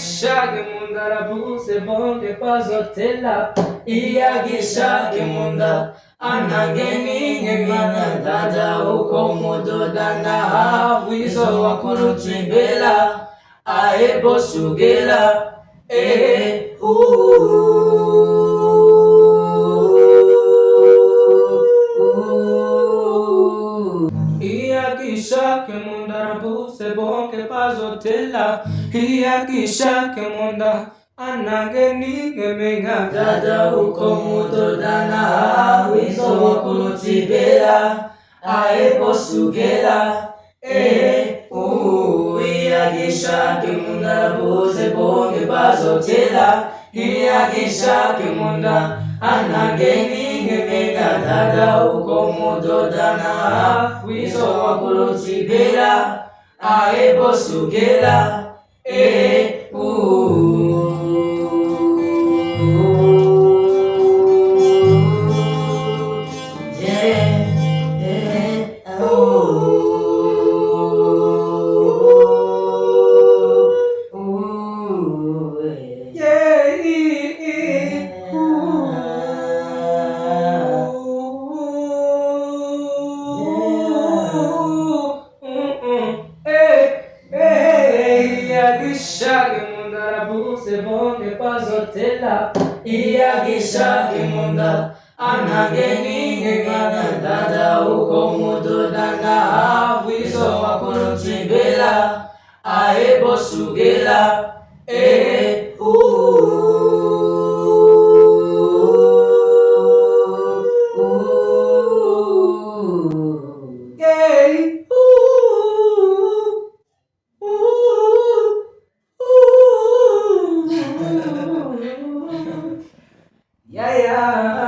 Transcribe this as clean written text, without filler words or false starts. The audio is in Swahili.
Iagisha munda rabuse bonge pazotela. Iagisha munda anangeni ngemana dada ukomodo dana wizo wakurutibela aebo sugela Iagisha munda rabuse bonge pazotela. Iagisha munda anangeni ngemena dada ukomodo dana wizo wakurutibela aebo sugela Iagisha munda rabuse bonge pazotela. Iagisha munda anangeni ngemena dada ukomodo dana wizo wakurutibela aebo sugela Iagisha munda rabuse bonge pazotela. Iagisha munda anangeni ngemana dada ukomodo dana wizo wakurutibela aebo sugela Yeah.